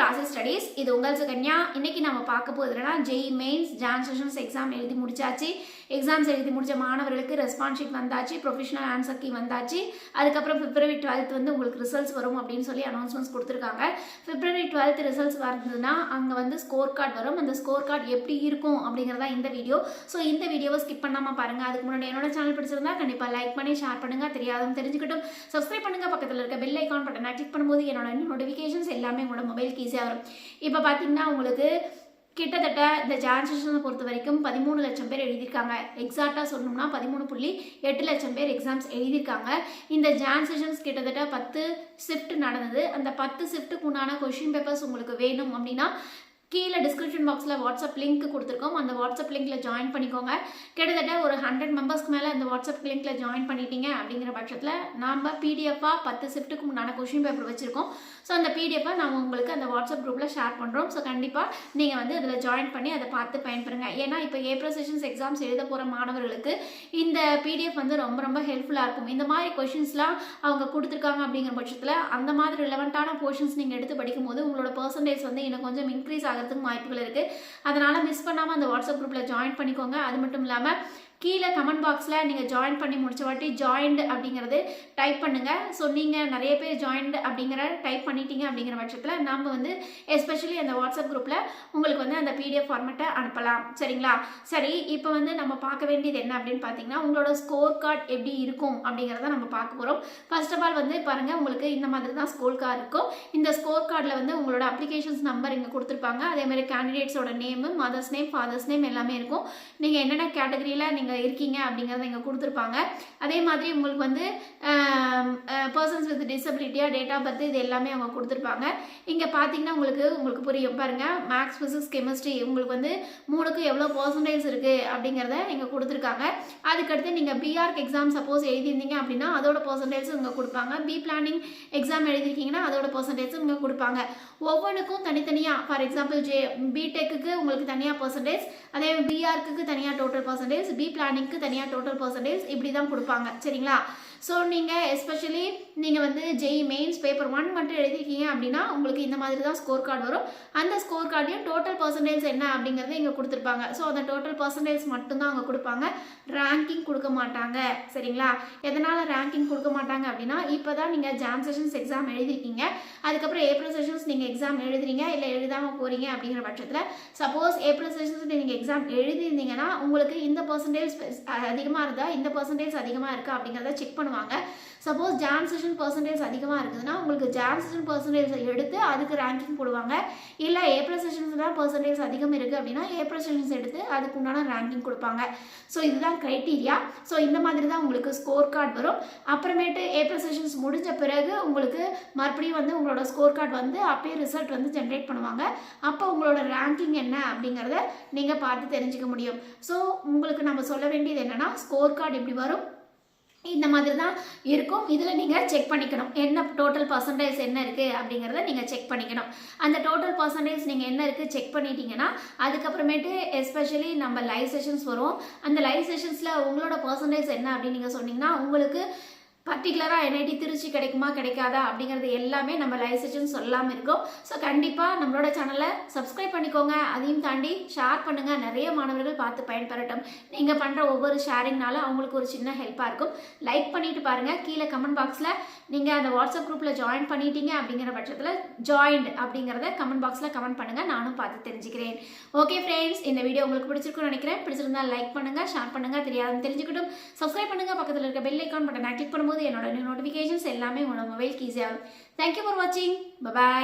ராசி ஸ்டடீஸ். இது உங்கள் சுகன்யா. இன்னைக்கு நம்ம பார்க்க போகுதுன்னா JEE mains John sessions exam எழுதி முடிச்சாச்சு. எக்ஸாம்ஸ் எழுதி முடிச்ச மாணவர்களுக்கு ரெஸ்பான்ஸ் ஷீட் வந்தாச்சு, ப்ரொஃபஷனல் ஆன்சர் கீ வந்தாச்சு. அதுக்கப்புறம் பிப்ரவரி 12th வந்து உங்களுக்கு ரிசல்ட்ஸ் வரும் அப்படின்னு சொல்லி அனௌன்ஸ்மெண்ட்ஸ் கொடுத்துருக்காங்க. பிப்ரவரி 12th ரிசல்ட்ஸ் வருதுன்னா அங்கே வந்து ஸ்கோர் கார்டு வரும். அந்த ஸ்கோர் கார்டு எப்படி இருக்கும் அப்படிங்கிறதா இந்த வீடியோ. ஸோ இந்த வீடியோவை ஸ்கிப் பண்ணாமல் பாருங்க. அதுக்கு முன்னாடி என்னோட சேனல் பிடிச்சிருந்தா கண்டிப்பாக லைக் பண்ணி ஷேர் பண்ணுங்க. தெரியாதவங்க தெரிஞ்சுக்கிட்டும் சப்ஸ்கிரைப் பண்ணுங்க. பக்கத்தில் இருக்க பெல் ஐக்கான் பட்டனை கிளிக் பண்ணும்போது என்னோட நோட்டிஃபிகேஷன்ஸ் எல்லாமே உங்களோட மொபைலுக்கு ஈஸியாக வரும். இப்போ பார்த்தீங்கன்னா உங்களுக்கு கிட்டத்தட்ட இந்த ஜான் செஷனை பொறுத்த வரைக்கும் 13 லட்சம் பேர் எழுதியிருக்காங்க. எக்ஸாக்டாக சொல்லணும்னா 13.8 லட்சம் பேர் எக்ஸாம்ஸ் எழுதியிருக்காங்க. இந்த ஜான் செஷன்ஸ் கிட்டத்தட்ட 10 ஷிஃப்ட் நடந்தது. அந்த 10 ஷிஃப்ட்டுக்கு உண்டான கொஷின் பேப்பர்ஸ் உங்களுக்கு வேணும் அப்படின்னா கீழே டிஸ்கிரிப்ஷன் பாக்ஸில் வாட்ஸ்அப் லிங்க் கொடுத்துருக்கோம். அந்த வாட்ஸ்அப் லிங்க்கில் ஜாயின் பண்ணிக்கோங்க. கிட்டத்தட்ட ஒரு 100 மெம்பர்ஸ்க்கு மேலே அந்த வாட்ஸ்அப் லிங்க்கில் ஜாயின் பண்ணிட்டீங்க அப்படிங்கிற பட்சத்தில் நம்ம பிடிஎஃபாக 10 ஷிஃப்ட்டுக்கு முன்னாடி கொஷின் பேப்பர் வச்சுருக்கோம். ஸோ அந்த பிடிஎஃபை நம்ம உங்களுக்கு அந்த வாட்ஸ்அப் குரூப்பில் ஷேர் பண்ணுறோம். ஸோ கண்டிப்பாக நீங்கள் வந்து அதில் ஜாயின் பண்ணி அதை பார்த்து பயன்பெறுங்க. ஏன்னா இப்போ ஏப்ரல் செஷன்ஸ் எக்ஸாம்ஸ் எழுத போகிற மாணவர்களுக்கு இந்த பிடிஎஃப் வந்து ரொம்ப ரொம்ப ஹெல்ப்ஃபுல்லாக இருக்கும். இந்த மாதிரி கொஷின்ஸ்லாம் அவங்க கொடுத்துருக்காங்க அப்படிங்கிற பட்சத்தில் அந்த மாதிரி ரிலவெண்ட்டான போர்ஷன்ஸ் நீங்கள் எடுத்து படிக்கும்போது உங்களோட பர்சன்டேஜ் வந்து இன்னும் கொஞ்சம் இன்க்ரீஸ் ஆகிறதுக்கு வாய்ப்புகள் இருக்குது. அதனால் மிஸ் பண்ணாமல் அந்த வாட்ஸ்அப் குரூப்பில் ஜாயின் பண்ணிக்கோங்க. அது மட்டும் இல்லாமல் கீழே கமெண்ட் பாக்ஸில் நீங்கள் ஜாயின் பண்ணி முடிச்ச வாட்டி ஜாயின்டு அப்படிங்கிறது டைப் பண்ணுங்கள். ஸோ நீங்கள் நிறைய பேர் ஜாயின்டு அப்படிங்கிற டைப் பண்ணிட்டீங்க அப்படிங்கிற பட்சத்தில் நம்ம வந்து எஸ்பெஷலி அந்த வாட்ஸ்அப் குரூப்பில் உங்களுக்கு வந்து அந்த பிடிஎஃப் ஃபார்மெட்டை அனுப்பலாம். சரிங்களா? சரி, இப்போ வந்து நம்ம பார்க்க வேண்டியது என்ன அப்படின்னு பார்த்தீங்கன்னா உங்களோட ஸ்கோர் கார்டு எப்படி இருக்கும் அப்படிங்கிறத நம்ம பார்க்க போகிறோம். ஃபர்ஸ்ட் ஆஃப் ஆல் வந்து பாருங்கள், உங்களுக்கு இந்த மாதிரி தான் ஸ்கோர் கார்டு இருக்கும். இந்த ஸ்கோர் கார்டில் வந்து உங்களோட அப்ளிகேஷன்ஸ் நம்பர் இங்கே கொடுத்துருப்பாங்க. அதே மாதிரி கேண்டிடேட்ஸோட name, mother's name, father's name எல்லாமே இருக்கும். நீங்கள் என்னென்ன கேட்டகரியில் நீங்கள் இருக்கீங்க அப்படிங்கிறத இங்கே கொடுத்துருப்பாங்க. அதே மாதிரி உங்களுக்கு வந்து பர்சன்ஸ் வித் டிசபிலிட்டியா, டேட் ஆஃப் பர்த், இது எல்லாமே அவங்க கொடுத்துருப்பாங்க. இங்கே பார்த்தீங்கன்னா உங்களுக்கு புரியும் பாருங்கள். மேக்ஸ், ஃபிசிக்ஸ், கெமிஸ்ட்ரி உங்களுக்கு வந்து 3க்கு எவ்வளோ பர்சன்டேஜ் இருக்குது அப்படிங்கிறத இங்கே கொடுத்துருக்காங்க. அதுக்கடுத்து நீங்கள் பிஆர்க் எக்ஸாம் சப்போஸ் எழுதியிருந்தீங்க அப்படின்னா அதோட பர்சன்டேஜ் இங்கே கொடுப்பாங்க. பி பிளானிங் எக்ஸாம் எழுதிருக்கீங்கன்னா அதோட பர்சன்டேஜ் இங்கே கொடுப்பாங்க. ஒவ்வொன்றுக்கும் தனித்தனியாக, ஃபார் எக்ஸாம்பிள் பிடெக்கு உங்களுக்கு தனியாக பர்சன்டேஜ், அதே பிஆர்க்கு தனியாக டோட்டல் பர்சன்டேஜ், பி பிளானிங்க்கு தனியாக டோட்டல் பர்சன்டேஜ், இப்படி தான் கொடுப்பாங்க. சரிங்களா? ஸோ நீங்கள் எஸ்பெஷலி நீங்கள் வந்து ஜெய் மெயின்ஸ் பேப்பர் 1 மட்டும் எழுதிருக்கீங்க அப்படின்னா உங்களுக்கு இந்த மாதிரி தான் ஸ்கோர் கார்டு வரும். அந்த ஸ்கோர் கார்டையும் டோட்டல் பர்சன்டேஜ் என்ன அப்படிங்கிறத இங்கே கொடுத்துருப்பாங்க. ஸோ அந்த டோட்டல் பர்சன்டேஜ் மட்டும்தான் அவங்க கொடுப்பாங்க. ரேங்கிங் கொடுக்க மாட்டாங்க. சரிங்களா? எதனால் ரேங்கிங் கொடுக்க மாட்டாங்க அப்படின்னா இப்போ தான் நீங்கள் ஜான் செஷன்ஸ் எக்ஸாம் எழுதிருக்கீங்க. அதுக்கப்புறம் ஏப்ரல் செஷன்ஸ் நீங்கள் எக்ஸாம் எழுதுறீங்க இல்லை எழுதாமல் போகிறீங்க அப்படிங்கிற பட்சத்தில் சப்போஸ் ஏப்ரல் செஷன்ஸ் நீங்கள் எக்ஸாம் எழுதியிருந்தீங்கன்னா உங்களுக்கு இந்த பர்சன்டேஜ் அதிகமாக இருந்தால் இந்த பர்சன்டேஜ் அதிகமாக இருக்கா அப்படிங்கிறத செக் பண்ணுவாங்க. சப்போஸ் ஜான் செஷன் பர்சன்டேஜ் அதிகமாக இருக்குதுன்னா உங்களுக்கு ஜான் செஷன் பர்சன்டேஜ் எடுத்து அதுக்கு ரேங்கிங் போடுவாங்க. இல்லை ஏப்ரல் செஷன்ஸ் தான் பர்சன்டேஜ் அதிகம் இருக்குது அப்படின்னா ஏப்ரல் செஷன்ஸ் எடுத்து அதுக்கு உண்டான ரேங்கிங் கொடுப்பாங்க. ஸோ இதுதான் க்ரைட்டீரியா. ஸோ இந்த மாதிரி தான் உங்களுக்கு ஸ்கோர் கார்டு வரும். அப்புறமேட்டு ஏப்ரல் செஷன்ஸ் முடிஞ்ச பிறகு உங்களுக்கு மறுபடியும் வந்து உங்களோட ஸ்கோர் கார்டு வந்து அப்பயே ரிசல்ட் வந்து ஜென்ரேட் பண்ணுவாங்க. அப்போ உங்களோட ரேங்கிங் என்ன அப்படிங்கிறத நீங்கள் பார்த்து தெரிஞ்சுக்க முடியும். ஸோ உங்களுக்கு நம்ம சொல்ல வேண்டியது என்னென்னா ஸ்கோர் கார்டு எப்படி வரும், இந்த மாதிரி தான் இருக்கும். இதில் நீங்கள் செக் பண்ணிக்கணும் என்ன டோட்டல் பர்சன்டேஜ் என்ன இருக்குது அப்படிங்கிறத நீங்கள் செக் பண்ணிக்கணும். அந்த டோட்டல் பர்சன்டேஜ் நீங்கள் என்ன இருக்குது செக் பண்ணிட்டீங்கன்னா அதுக்கப்புறமேட்டு எஸ்பெஷலி நம்ம லைவ் செஷன்ஸ் வரும். அந்த லைவ் செஷன்ஸில் உங்களோட பர்சன்டேஜ் என்ன அப்படின்னு நீங்கள் சொன்னீங்கன்னா உங்களுக்கு பர்டிகுலராக என்ஐடி திருச்சி கிடைக்குமா கிடைக்காதா அப்படிங்கிறது எல்லாமே நம்ம லைவ் செஷன் சொல்லாமல் இருக்கும். ஸோ கண்டிப்பாக நம்மளோட சேனலை சப்ஸ்கிரைப் பண்ணிக்கோங்க. அதையும் தாண்டி ஷேர் பண்ணுங்கள். நிறைய மாணவர்கள் பார்த்து பயன்பெறட்டும். நீங்கள் பண்ணுற ஒவ்வொரு ஷேரிங்னால அவங்களுக்கு ஒரு சின்ன ஹெல்ப்பாக இருக்கும். லைக் பண்ணிட்டு பாருங்கள். கீழே கமெண்ட் பாக்ஸில் நீங்கள் அந்த வாட்ஸ்அப் குரூப்பில் ஜாயின் பண்ணிட்டீங்க அப்படிங்கிற பட்சத்தில் ஜாயின்ட் அப்படிங்கிறத கமெண்ட் பாக்ஸில் கமெண்ட் பண்ணுங்கள். நானும் பார்த்து தெரிஞ்சுக்கிறேன். ஓகே ஃப்ரெண்ட்ஸ், இந்த வீடியோ உங்களுக்கு பிடிச்சிருக்குன்னு நினைக்கிறேன். பிடிச்சிருந்தா லைக் பண்ணுங்கள், ஷேர் பண்ணுங்கள். தெரியாதுன்னு தெரிஞ்சுக்கிட்டும் சப்ஸ்கிரைப் பண்ணுங்கள். பக்கத்தில் இருக்க பெல் ஐக்கான் பட்டனை கிளிக் பண்ணும்போது என்னோட நோட்டிஃபிகேஷன்ஸ் எல்லாமே உங்களோட மொபைலுக்கு ஈஸியாக இருக்கும். தேங்க்யூ ஃபார் வாட்சிங். பை.